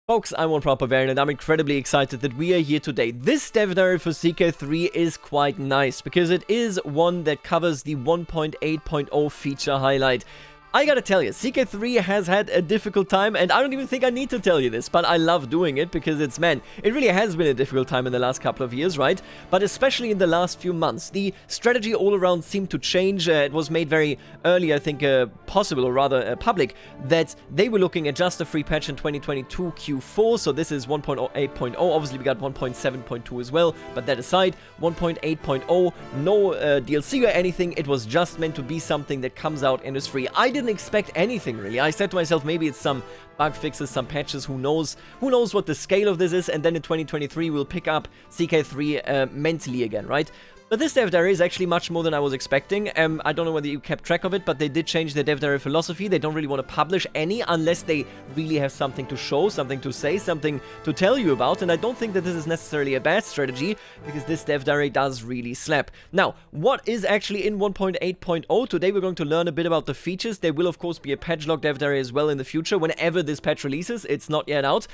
Folks, I'm OneProperVariant and I'm incredibly excited that we are here today. This dev diary for CK3 is quite nice because it is one that covers the 1.8.0 feature highlight. I gotta tell you, CK3 has had a difficult time, and I don't even think I need to tell you this, but I love doing it because it really has been a difficult time in the last couple of years, right? But especially in the last few months, the strategy all around seemed to change. It was made very early, I think, possible, or rather public, that they were looking at just a free patch in 2022 Q4, so this is 1.8.0. Obviously, we got 1.7.2 as well, but that aside, 1.8.0, no DLC or anything. It was just meant to be something that comes out and is free. I didn't expect anything really. I said to myself, maybe it's some bug fixes, some patches, who knows what the scale of this is, and then in 2023 we'll pick up CK3 mentally again, right? But this dev diary is actually much more than I was expecting. I don't know whether you kept track of it, but they did change their dev diary philosophy. They don't really want to publish any unless they really have something to show, something to say, something to tell you about. And I don't think that this is necessarily a bad strategy, because this dev diary does really slap. Now, what is actually in 1.8.0? Today we're going to learn a bit about the features. There will of course be a patch log dev diary as well in the future, whenever this patch releases. It's not yet out.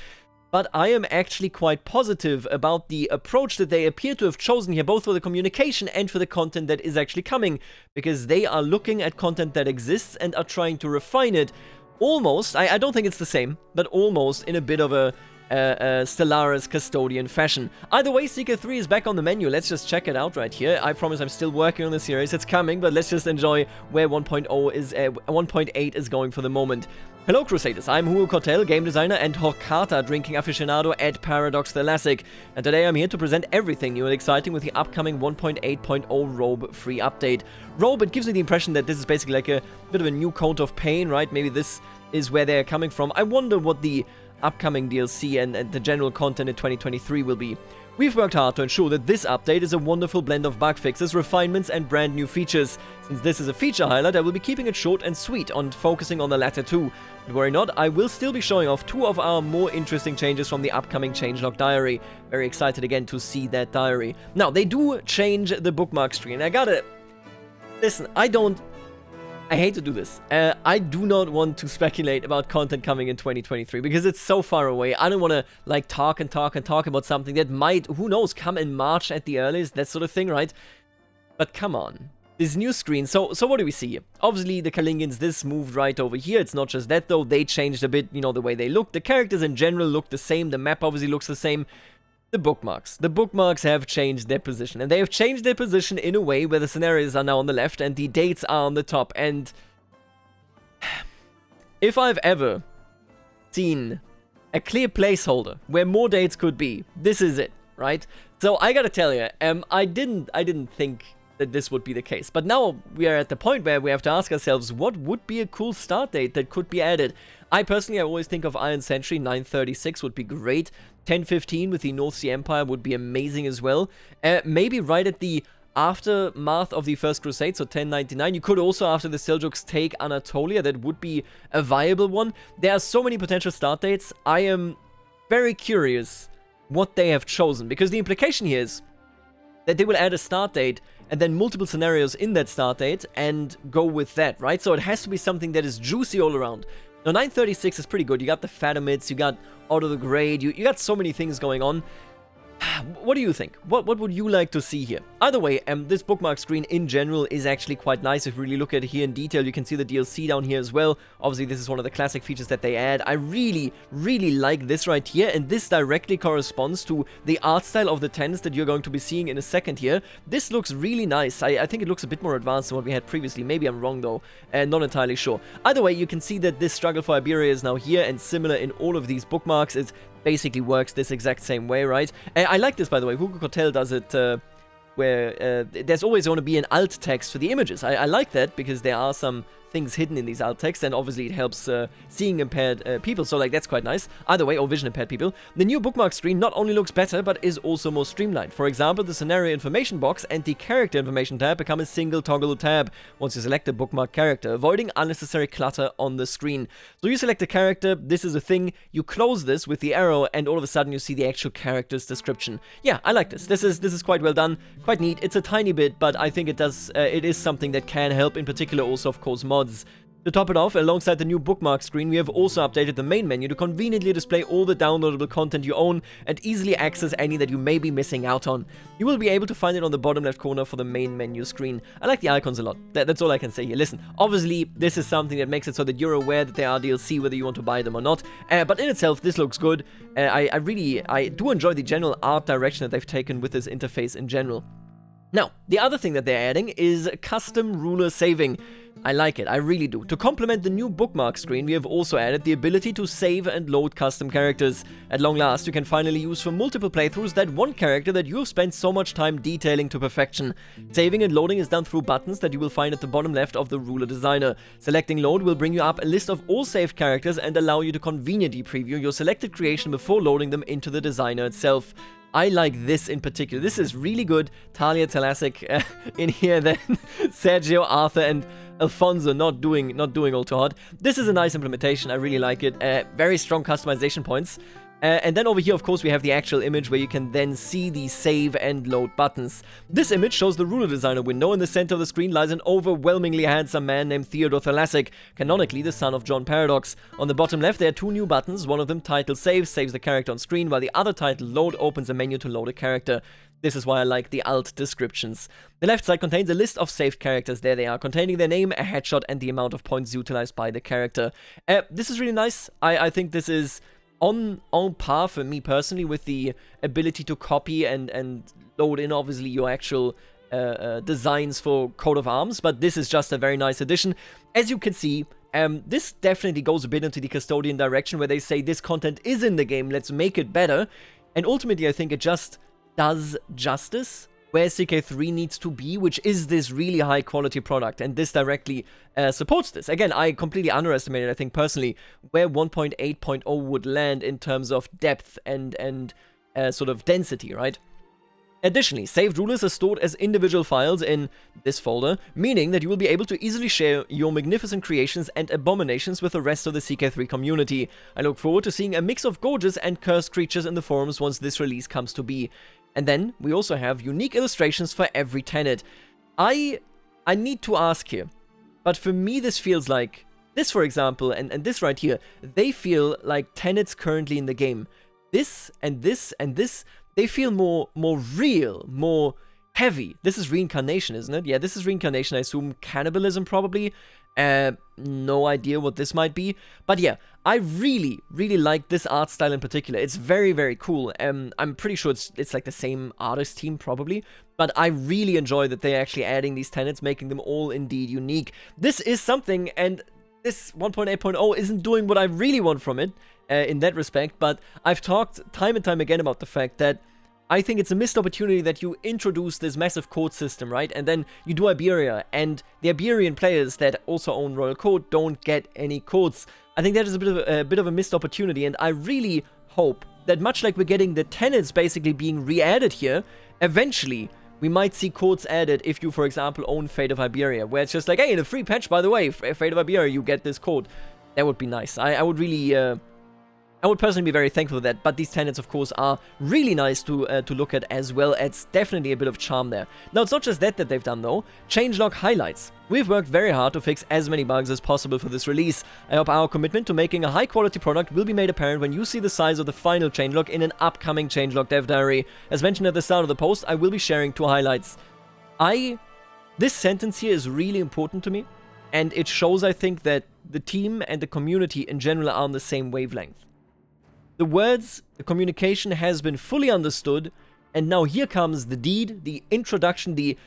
But I am actually quite positive about the approach that they appear to have chosen here, both for the communication and for the content that is actually coming, because they are looking at content that exists and are trying to refine it almost, I don't think it's the same, but almost in a bit of a Stellaris custodian fashion. Either way, CK3 is back on the menu. Let's just check it out right here. I promise I'm still working on the series. It's coming, but let's just enjoy where 1.0 is, 1.8 is going for the moment. Hello Crusaders, I'm Hugo Cortel, game designer and Horkata drinking aficionado at Paradox Thalassic, and today I'm here to present everything new and exciting with the upcoming 1.8.0 Robe free update. Robe, it gives me the impression that this is basically like a bit of a new coat of pain, right? Maybe this is where they're coming from. I wonder what the upcoming DLC and the general content in 2023 will be. We've worked hard to ensure that this update is a wonderful blend of bug fixes, refinements and brand new features. Since this is a feature highlight, I will be keeping it short and sweet and focusing on the latter two. But worry not, I will still be showing off two of our more interesting changes from the upcoming changelog diary. Very excited again to see that diary. Now, they do change the bookmark screen. I gotta... Listen, I hate to do this. I do not want to speculate about content coming in 2023 because it's so far away. I don't want to like talk about something that might, who knows, come in March at the earliest, that sort of thing, right? But come on. This new screen, so what do we see here? Obviously, the Kalingians, this moved right over here. It's not just that, though. They changed a bit, you know, the way they look. The characters in general look the same. The map obviously looks the same. The bookmarks have changed their position, and they have changed their position in a way where the scenarios are now on the left and the dates are on the top. And if I've ever seen a clear placeholder where more dates could be, this is it, right? So I gotta tell you, I didn't think that this would be the case, but now we are at the point where we have to ask ourselves, what would be a cool start date that could be added? I always think of Iron Century. 936 would be great. 1015 with the North Sea Empire would be amazing as well. Maybe right at the aftermath of the First Crusade, so 1099. You could also, after the Seljuks, take Anatolia. That would be a viable one. There are so many potential start dates. I am very curious what they have chosen, because the implication here is that they will add a start date and then multiple scenarios in that start date and go with that, right? So it has to be something that is juicy all around. Now, 936 is pretty good. You got the Fatimids, you got Auto the Grade, you got so many things going on. What do you think? What would you like to see here? Either way, this bookmark screen in general is actually quite nice. If you really look at it here in detail, you can see the DLC down here as well. Obviously, this is one of the classic features that they add. I really like this right here, and this directly corresponds to the art style of the tents that you're going to be seeing in a second here. This looks really nice. I think it looks a bit more advanced than what we had previously. Maybe I'm wrong, though, and not entirely sure. Either way, you can see that this struggle for Iberia is now here, and similar in all of these bookmarks. It basically works this exact same way, right? I like this, by the way. Hugo Cortel does it where there's always going to be an alt text for the images. I like that because there are some things hidden in these alt text, and obviously it helps seeing impaired people, so like that's quite nice. Either way, or vision impaired people. The new bookmark screen not only looks better, but is also more streamlined. For example, the scenario information box and the character information tab become a single toggle tab once you select a bookmark character, avoiding unnecessary clutter on the screen. So you select a character, this is a thing, you close this with the arrow, and all of a sudden you see the actual character's description. Yeah, I like this. This is quite well done, quite neat. It's a tiny bit, but I think it is something that can help, in particular also, of course, mods. To top it off, alongside the new bookmark screen, we have also updated the main menu to conveniently display all the downloadable content you own and easily access any that you may be missing out on. You will be able to find it on the bottom left corner for the main menu screen. I like the icons a lot. That's all I can say here. Listen, obviously, this is something that makes it so that you're aware that there are DLC, whether you want to buy them or not. But in itself, this looks good. I do enjoy the general art direction that they've taken with this interface in general. Now, the other thing that they're adding is custom ruler saving. I like it, I really do. To complement the new bookmark screen, we have also added the ability to save and load custom characters. At long last, you can finally use for multiple playthroughs that one character that you've spent so much time detailing to perfection. Saving and loading is done through buttons that you will find at the bottom left of the ruler designer. Selecting load will bring you up a list of all saved characters and allow you to conveniently preview your selected creation before loading them into the designer itself. I like this in particular. This is really good. Talia, Talasic in here, then Sergio, Arthur, and Alfonso not doing all too hot. This is a nice implementation. I really like it. Very strong customization points. And then over here, of course, we have the actual image where you can then see the save and load buttons. This image shows the ruler designer window. In the center of the screen lies an overwhelmingly handsome man named Theodore Thalasic, canonically the son of John Paradox. On the bottom left, there are two new buttons. One of them, titled Save, saves the character on screen, while the other, titled Load, opens a menu to load a character. This is why I like the alt descriptions. The left side contains a list of saved characters. There they are, containing their name, a headshot, and the amount of points utilized by the character. This is really nice. I think this is on par for me personally with the ability to copy and load in, obviously, your actual designs for coat of arms, but this is just a very nice addition. As you can see, this definitely goes a bit into the custodian direction where they say this content is in the game, let's make it better. And ultimately, I think it just does justice where CK3 needs to be, which is this really high quality product, and this directly supports this. Again, I completely underestimated, I think personally, where 1.8.0 would land in terms of depth and sort of density, right? Additionally, saved rulers are stored as individual files in this folder, meaning that you will be able to easily share your magnificent creations and abominations with the rest of the CK3 community. I look forward to seeing a mix of gorgeous and cursed creatures in the forums once this release comes to be. And then, we also have unique illustrations for every tenet. I need to ask here, but for me this feels like, this for example, and this right here, they feel like tenets currently in the game. This and this and this, they feel more real, more heavy. This is reincarnation, isn't it? Yeah, this is reincarnation, I assume cannibalism probably. No idea what this might be. But yeah, I really like this art style in particular. It's very, very cool. I'm pretty sure it's like the same artist team probably. But I really enjoy that they're actually adding these tenets, making them all indeed unique. This is something, and this 1.8.0 isn't doing what I really want from it in that respect. But I've talked time and time again about the fact that I think it's a missed opportunity that you introduce this massive court system, right? And then you do Iberia, and the Iberian players that also own Royal Court don't get any courts. I think that is a bit of a missed opportunity, and I really hope that much like we're getting the tenets basically being re-added here, eventually we might see courts added if you, for example, own Fate of Iberia, where it's just like, hey, in a free patch, by the way, Fate of Iberia, you get this court. That would be nice. I would really... I would personally be very thankful for that, but these tenets, of course, are really nice to look at as well. It's definitely a bit of charm there. Now, it's not just that they've done, though. Changelog highlights. We've worked very hard to fix as many bugs as possible for this release. I hope our commitment to making a high-quality product will be made apparent when you see the size of the final changelog in an upcoming changelog dev diary. As mentioned at the start of the post, I will be sharing 2 highlights. This sentence here is really important to me, and it shows, I think, that the team and the community in general are on the same wavelength. The words, the communication has been fully understood, and now here comes the deed, the introduction, the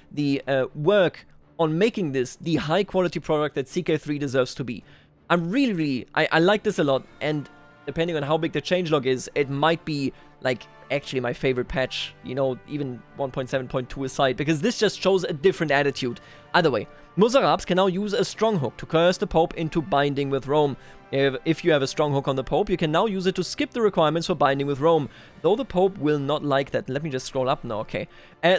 work on making this the high-quality product that CK3 deserves to be. I'm really, I like this a lot, and depending on how big the changelog is, it might be, like, actually my favorite patch, you know, even 1.7.2 aside, because this just shows a different attitude. Either way, Mozarabs can now use a strong hook to coerce the Pope into binding with Rome. If you have a strong hook on the Pope, you can now use it to skip the requirements for binding with Rome, though the Pope will not like that. Let me just scroll up now, okay.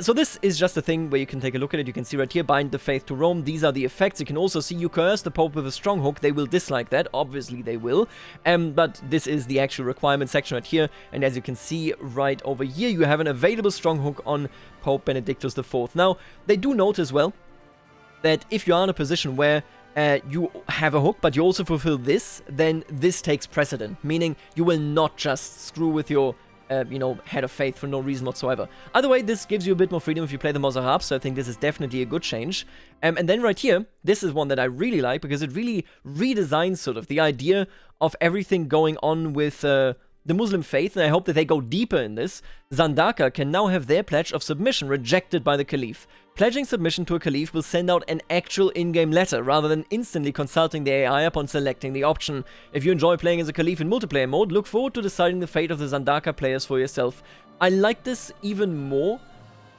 So this is just a thing where you can take a look at it. You can see right here, bind the faith to Rome. These are the effects. You can also see you coerce the Pope with a strong hook. They will dislike that. Obviously, they will. But this is the actual requirement section right here. And as you can see right over here, you have an available strong hook on Pope Benedictus IV. Now, they do note as well that if you are in a position where you have a hook, but you also fulfill this, then this takes precedent, meaning you will not just screw with your, head of faith for no reason whatsoever. Either way, this gives you a bit more freedom if you play the Mozarab, so I think this is definitely a good change. And then right here, this is one that I really like, because it really redesigns sort of the idea of everything going on with the Muslim faith, and I hope that they go deeper in this. Zandaka can now have their pledge of submission rejected by the Caliph. Pledging submission to a Caliph will send out an actual in-game letter, rather than instantly consulting the AI upon selecting the option. If you enjoy playing as a Caliph in multiplayer mode, look forward to deciding the fate of the Zandaka players for yourself. I like this even more,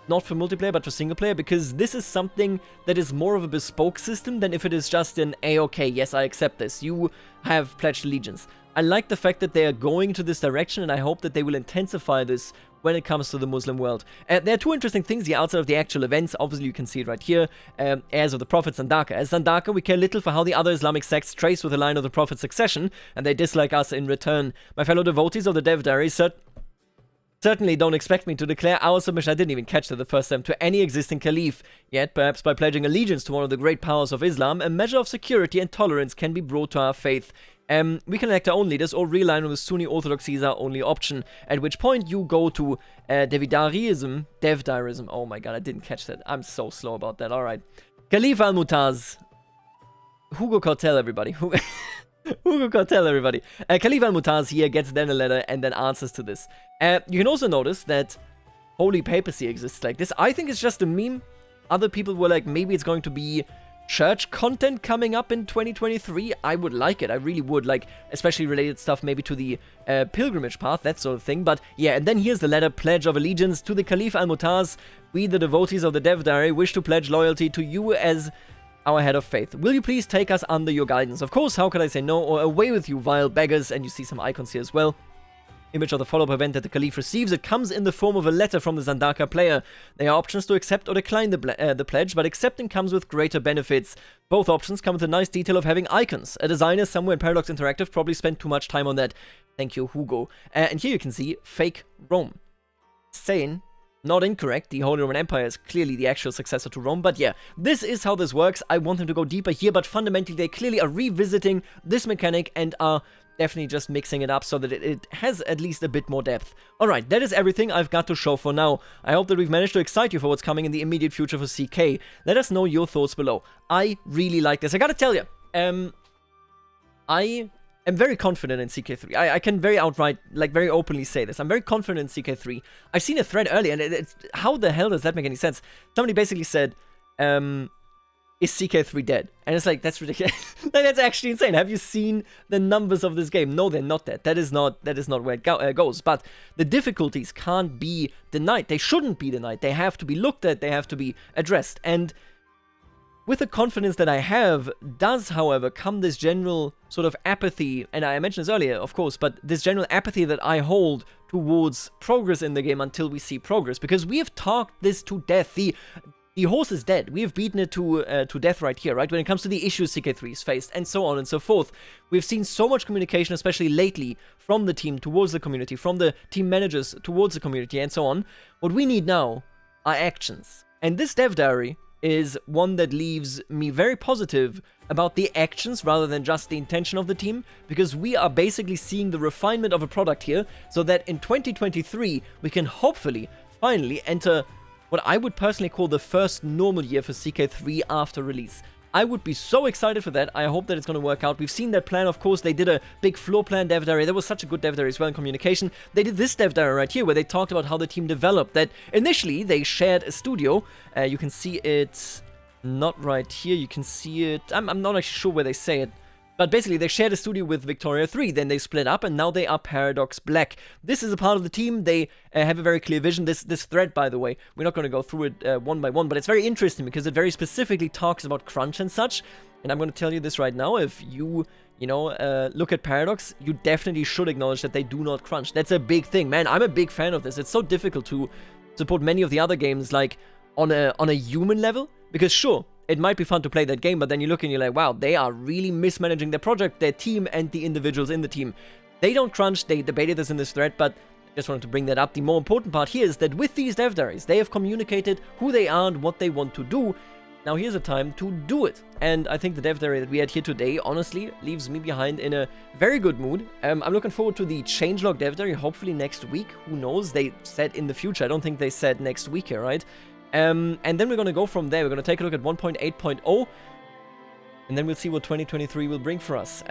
not for multiplayer, but for single player, because this is something that is more of a bespoke system than if it is just an, okay, yes, I accept this, you have pledged allegiance. I like the fact that they are going to this direction, and I hope that they will intensify this when it comes to the Muslim world. There are two interesting things here outside of the actual events. Obviously, you can see it right here. Heirs of the Prophet, Zandaka. As Zandaka, we care little for how the other Islamic sects trace with the line of the Prophet's succession, and they dislike us in return. My fellow devotees of the Dev Diary certainly don't expect me to declare our submission, I didn't even catch that the first time, to any existing caliph. Yet, perhaps by pledging allegiance to one of the great powers of Islam, a measure of security and tolerance can be brought to our faith. We can elect our own leaders or realign with Sunni orthodoxy as our only option, at which point you go to Dev-Diarism. Oh my god, I didn't catch that. I'm so slow about that. Alright. Caliph al-Mutaz. Hugo Cartel, everybody. Hugo Cartel, everybody. Caliph al-Mutaz here gets then a letter and then answers to this. You can also notice that holy papacy exists like this. I think it's just a meme. Other people were like, maybe it's going to be church content coming up in 2023. I would like it. I really would, like, especially related stuff maybe to the pilgrimage path, that sort of thing. But yeah, and then here's the letter: pledge of allegiance to the Caliph al-Mutaz. We, the devotees of the Dev Diary, wish to pledge loyalty to you as our head of faith. Will you please take us under your guidance? Of course, how could I say no? Or away with you, vile beggars. And you see some icons here as well. Image of the follow-up event that the Caliph receives. It comes in the form of a letter from the Zandaka player. There are options to accept or decline the pledge, but accepting comes with greater benefits. Both options come with a nice detail of having icons. A designer somewhere in Paradox Interactive probably spent too much time on that. Thank you, Hugo. And here you can see fake Rome. Sane. Not incorrect, the Holy Roman Empire is clearly the actual successor to Rome, but yeah, this is how this works. I want them to go deeper here, but fundamentally they clearly are revisiting this mechanic and are definitely just mixing it up so that it has at least a bit more depth. Alright, that is everything I've got to show for now. I hope that we've managed to excite you for what's coming in the immediate future for CK. Let us know your thoughts below. I really like this. I gotta tell you, I am very confident in CK3. I can very outright, like very openly say this. I'm very confident in CK3. I've seen a thread earlier, and it's how the hell does that make any sense? Somebody basically said, is CK3 dead? And it's like, that's ridiculous. Like, that's actually insane. Have you seen the numbers of this game? No, they're not dead. That is not where it goes. But the difficulties can't be denied. They shouldn't be denied. They have to be looked at. They have to be addressed. And with the confidence that I have, does, however, come this general sort of apathy, and I mentioned this earlier, of course, but this general apathy that I hold towards progress in the game until we see progress, because we have talked this to death. The horse is dead. We have beaten it to death right here, right? When it comes to the issues CK3's faced, and so on and so forth. We've seen so much communication, especially lately, from the team towards the community, from the team managers towards the community, and so on. What we need now are actions. And this Dev Diary is one that leaves me very positive about the actions rather than just the intention of the team, because we are basically seeing the refinement of a product here, so that in 2023 we can hopefully finally enter what I would personally call the first normal year for CK3 after release. I would be so excited for that. I hope that it's going to work out. We've seen that plan, of course. They did a big floor plan Dev Diary. That was such a good Dev Diary as well in communication. They did this Dev Diary right here, where they talked about how the team developed. That initially, they shared a studio. You can see it not right here. You can see it. I'm not actually sure where they say it. But basically, they shared a studio with Victoria 3, then they split up, and now they are Paradox Black. This is a part of the team. They have a very clear vision. This thread, by the way, we're not going to go through it one by one, but it's very interesting because it very specifically talks about crunch and such. And I'm going to tell you this right now. If you look at Paradox, you definitely should acknowledge that they do not crunch. That's a big thing, man. I'm a big fan of this. It's so difficult to support many of the other games, like, on a human level, because sure, it might be fun to play that game, but then you look and you're like, wow, they are really mismanaging their project, their team, and the individuals in the team. They don't crunch. They debated this in this thread, but I just wanted to bring that up. The more important part here is that with these Dev Diaries, they have communicated who they are and what they want to do. Now here's a time to do it. And I think the dev diary that we had here today, honestly, leaves me behind in a very good mood. I'm looking forward to the changelog dev diary, hopefully next week. Who knows? They said in the future. I don't think they said next week here, right? And then we're going to go from there. We're going to take a look at 1.8.0. And then we'll see what 2023 will bring for us.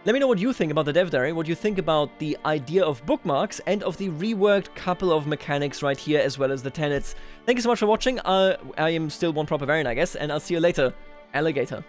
Let me know what you think about the dev diary, what you think about the idea of bookmarks, and of the reworked couple of mechanics right here, as well as the tenets. Thank you so much for watching. I am still one proper variant, I guess, and I'll see you later, alligator.